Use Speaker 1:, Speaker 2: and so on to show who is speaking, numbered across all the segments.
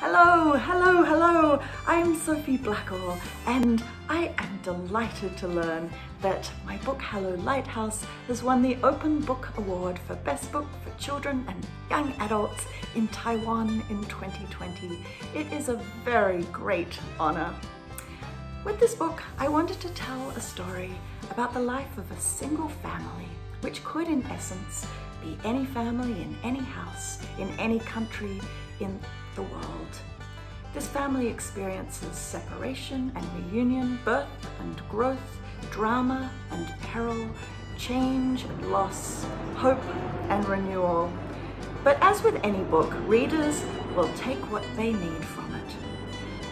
Speaker 1: Hello! I'm Sophie Blackall, and I am delighted to learn that my book Hello Lighthouse has won the Open Book Award for Best Book for Children and Young Adults in Taiwan in 2020. It is a very great honor. With this book, I wanted to tell a story about the life of a single family, which could in essence be any family in any house, in any country, in the world. This family experiences separation and reunion, birth and growth, drama and peril, change and loss, hope and renewal. But as with any book, readers will take what they need from it.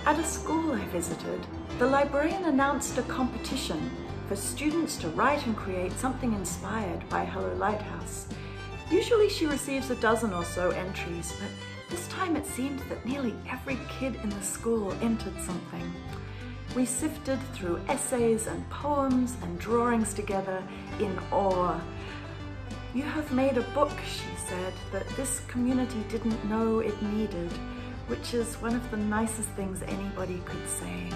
Speaker 1: At a school I visited, the librarian announced a competition for students to write and create something inspired by Hello Lighthouse. Usually she receives a dozen or so entries, but this time it seemed that nearly every kid in the school entered something. We sifted through essays and poems and drawings together in awe. "You have made a book," she said, "that this community didn't know it needed," which is one of the nicest things anybody could say.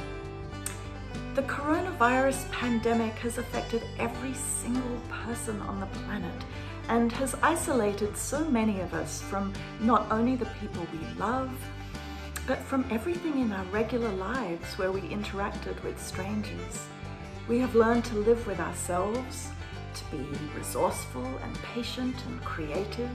Speaker 1: The coronavirus pandemic has affected every single person on the planet and has isolated so many of us from not only the people we love, but from everything in our regular lives where we interacted with strangers. We have learned to live with ourselves, to be resourceful and patient and creative.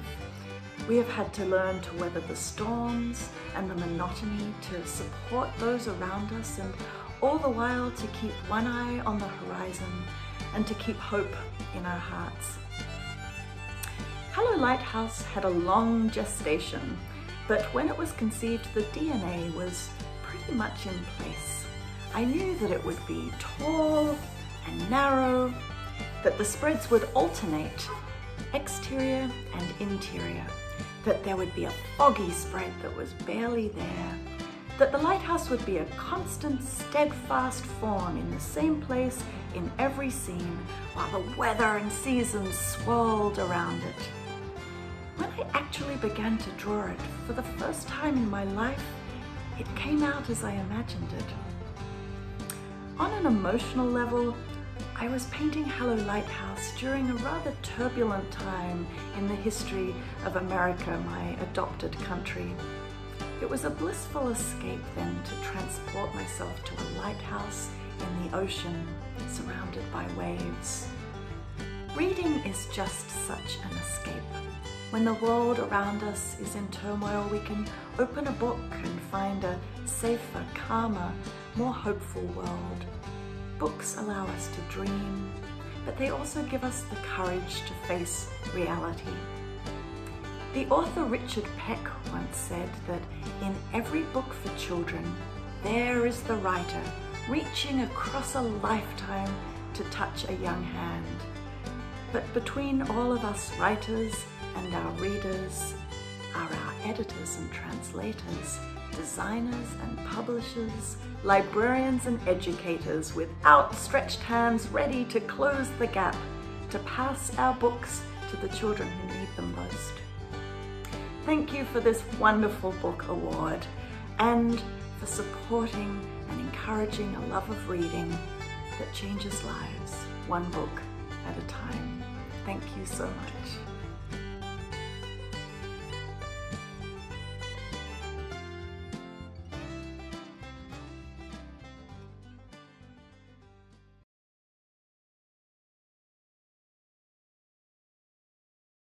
Speaker 1: We have had to learn to weather the storms and the monotony, to support those around us, and all the while to keep one eye on the horizon and to keep hope in our hearts. Hello Lighthouse had a long gestation, but when it was conceived, the DNA was pretty much in place. I knew that it would be tall and narrow, that the spreads would alternate, exterior and interior, that there would be a foggy spread that was barely there, that the lighthouse would be a constant, steadfast form in the same place in every scene, while the weather and seasons swirled around it. When I actually began to draw it for the first time in my life, it came out as I imagined it. On an emotional level, I was painting Hello Lighthouse during a rather turbulent time in the history of America, my adopted country. It was a blissful escape then to transport myself to a lighthouse in the ocean, surrounded by waves. Reading is just such an escape. When the world around us is in turmoil, we can open a book and find a safer, calmer, more hopeful world. Books allow us to dream, but they also give us the courage to face reality. The author Richard Peck once said that in every book for children, there is the writer reaching across a lifetime to touch a young hand. But between all of us writers and our readers are our editors and translators, designers and publishers, librarians and educators with outstretched hands ready to close the gap, to pass our books to the children who need them most. Thank you for this wonderful book award and for supporting and encouraging a love of reading that changes lives, one book at a time. Thank you so much.